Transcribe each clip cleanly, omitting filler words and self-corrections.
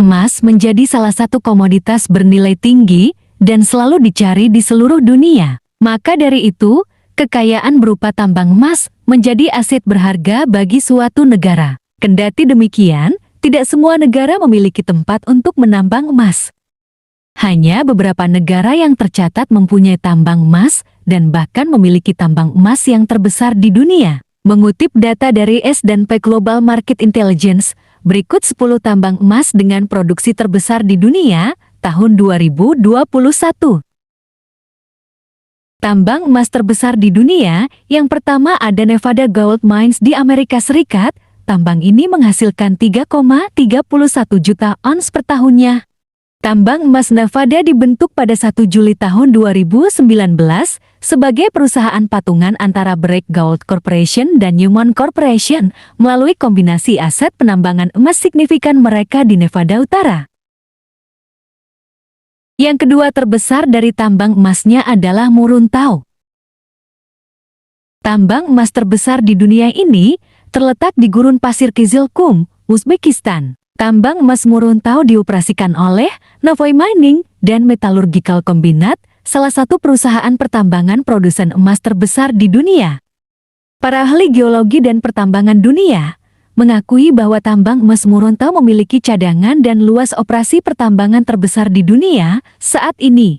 Emas menjadi salah satu komoditas bernilai tinggi dan selalu dicari di seluruh dunia. Maka dari itu, kekayaan berupa tambang emas menjadi aset berharga bagi suatu negara. Kendati demikian, tidak semua negara memiliki tempat untuk menambang emas. Hanya beberapa negara yang tercatat mempunyai tambang emas dan bahkan memiliki tambang emas yang terbesar di dunia. Mengutip data dari S&P Global Market Intelligence, berikut 10 tambang emas dengan produksi terbesar di dunia tahun 2021. Tambang emas terbesar di dunia, yang pertama ada Nevada Gold Mines di Amerika Serikat. Tambang ini menghasilkan 3,31 juta ons per tahunnya. Tambang emas Nevada dibentuk pada 1 Juli tahun 2019 sebagai perusahaan patungan antara Barrick Gold Corporation dan Newmont Corporation melalui kombinasi aset penambangan emas signifikan mereka di Nevada Utara. Yang kedua terbesar dari tambang emasnya adalah Muruntau. Tambang emas terbesar di dunia ini terletak di Gurun Pasir Kizilkum, Uzbekistan. Tambang emas Muruntau dioperasikan oleh Novoy Mining dan Metallurgical Combinat, salah satu perusahaan pertambangan produsen emas terbesar di dunia. Para ahli geologi dan pertambangan dunia mengakui bahwa tambang emas Muruntau memiliki cadangan dan luas operasi pertambangan terbesar di dunia saat ini.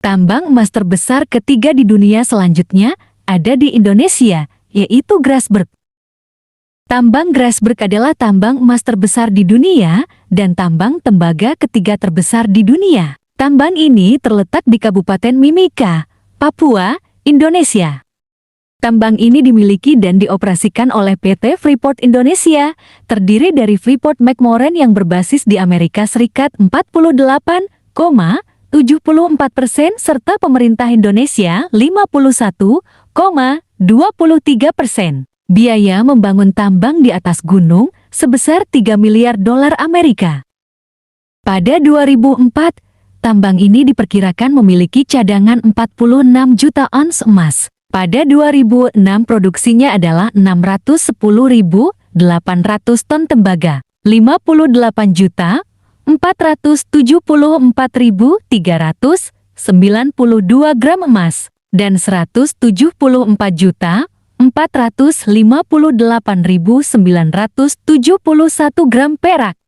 Tambang emas terbesar ketiga di dunia selanjutnya ada di Indonesia, yaitu Grasberg. Tambang Grasberg adalah tambang emas terbesar di dunia dan tambang tembaga ketiga terbesar di dunia. Tambang ini terletak di Kabupaten Mimika, Papua, Indonesia. Tambang ini dimiliki dan dioperasikan oleh PT Freeport Indonesia, terdiri dari Freeport-McMoRan yang berbasis di Amerika Serikat 48,74% serta pemerintah Indonesia 51,23%. Biaya membangun tambang di atas gunung sebesar 3 miliar dolar Amerika. Pada 2004, tambang ini diperkirakan memiliki cadangan 46 juta ons emas. Pada 2006 produksinya adalah 610.800 ton tembaga, 58.474.392 gram emas, dan 174.458.971 gram perak.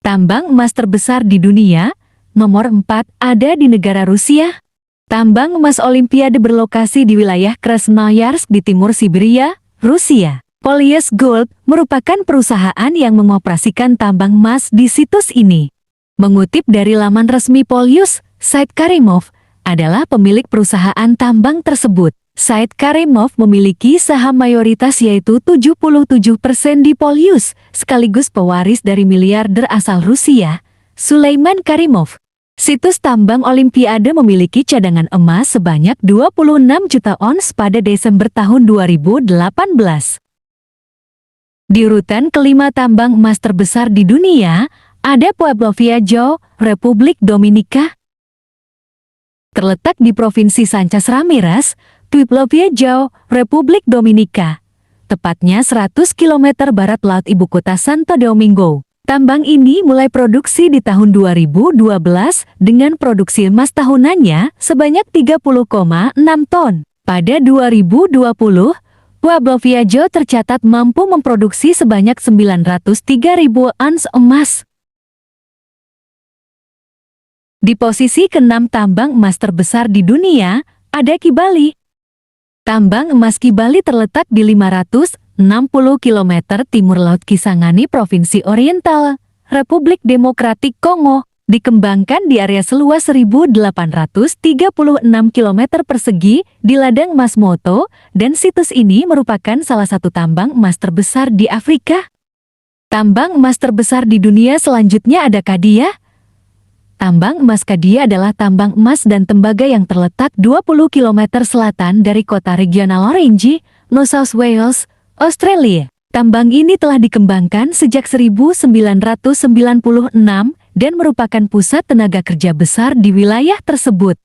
Tambang emas terbesar di dunia, nomor 4 ada di negara Rusia. Tambang emas Olimpiade berlokasi di wilayah Krasnoyarsk di timur Siberia, Rusia. Polyus Gold merupakan perusahaan yang mengoperasikan tambang emas di situs ini. Mengutip dari laman resmi Polyus, Said Karimov adalah pemilik perusahaan tambang tersebut. Said Karimov memiliki saham mayoritas yaitu 77% di Polyus, sekaligus pewaris dari miliarder asal Rusia, Sulaiman Karimov. Situs tambang Olimpiade memiliki cadangan emas sebanyak 26 juta ons pada Desember tahun 2018. Di urutan kelima tambang emas terbesar di dunia, ada Pueblo Viejo, Republik Dominika. Terletak di Provinsi Sanchez Ramírez, Pueblo Viejo, Republik Dominika. Tepatnya 100 km barat laut ibu kota Santo Domingo. Tambang ini mulai produksi di tahun 2012 dengan produksi emas tahunannya sebanyak 30,6 ton. Pada 2020, Pueblo Viejo tercatat mampu memproduksi sebanyak 903.000 ons emas. Di posisi ke-6 tambang emas terbesar di dunia, ada Kibali. Tambang emas Kibali terletak di 560 km timur Laut Kisangani, Provinsi Oriental, Republik Demokratik Kongo, dikembangkan di area seluas 1.836 km persegi di ladang emas Moto, dan situs ini merupakan salah satu tambang emas terbesar di Afrika. Tambang emas terbesar di dunia selanjutnya ada Kadia. Tambang emas Kadia adalah tambang emas dan tembaga yang terletak 20 km selatan dari kota regional Orange, New South Wales, Australia. Tambang ini telah dikembangkan sejak 1996 dan merupakan pusat tenaga kerja besar di wilayah tersebut.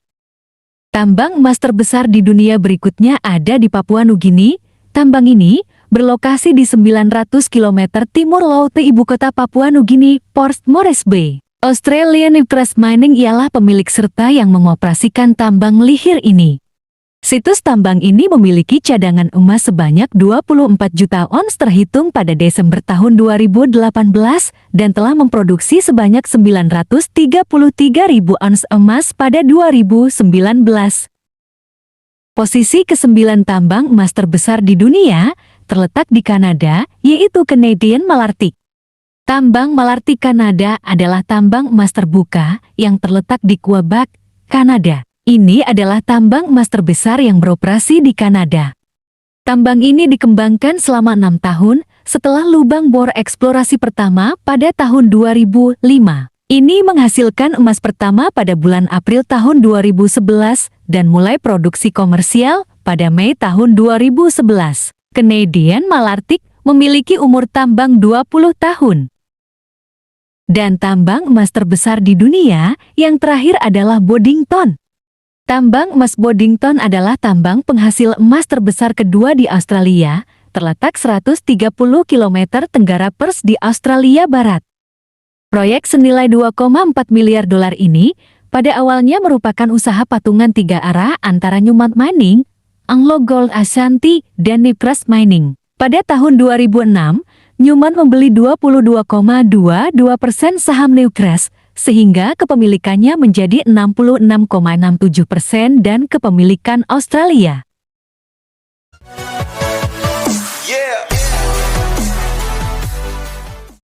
Tambang emas terbesar di dunia berikutnya ada di Papua Nugini. Tambang ini berlokasi di 900 km timur laut ibu kota Papua Nugini, Port Moresby Bay. Australian Newcrest Mining ialah pemilik serta yang mengoperasikan tambang lihir ini. Situs tambang ini memiliki cadangan emas sebanyak 24 juta ons terhitung pada Desember tahun 2018 dan telah memproduksi sebanyak 933 ribu ons emas pada 2019. Posisi ke-9 tambang emas terbesar di dunia terletak di Kanada, yaitu Canadian Malartic. Tambang Malartic Kanada adalah tambang emas terbuka yang terletak di Quebec, Kanada. Ini adalah tambang emas terbesar yang beroperasi di Kanada. Tambang ini dikembangkan selama 6 tahun setelah lubang bor eksplorasi pertama pada tahun 2005. Ini menghasilkan emas pertama pada bulan April tahun 2011 dan mulai produksi komersial pada Mei tahun 2011. Canadian Malartic memiliki umur tambang 20 tahun. Dan tambang emas terbesar di dunia yang terakhir adalah Boddington. Tambang emas Boddington adalah tambang penghasil emas terbesar kedua di Australia, terletak 130 km tenggara Perth di Australia Barat. Proyek senilai 2,4 miliar dolar ini pada awalnya merupakan usaha patungan 3 arah antara Newmont Mining, AngloGold Ashanti, dan Newcrest Mining. Pada tahun 2006, Newmont membeli 22,22% saham Newcrest, sehingga kepemilikannya menjadi 66,67% dan kepemilikan Australia.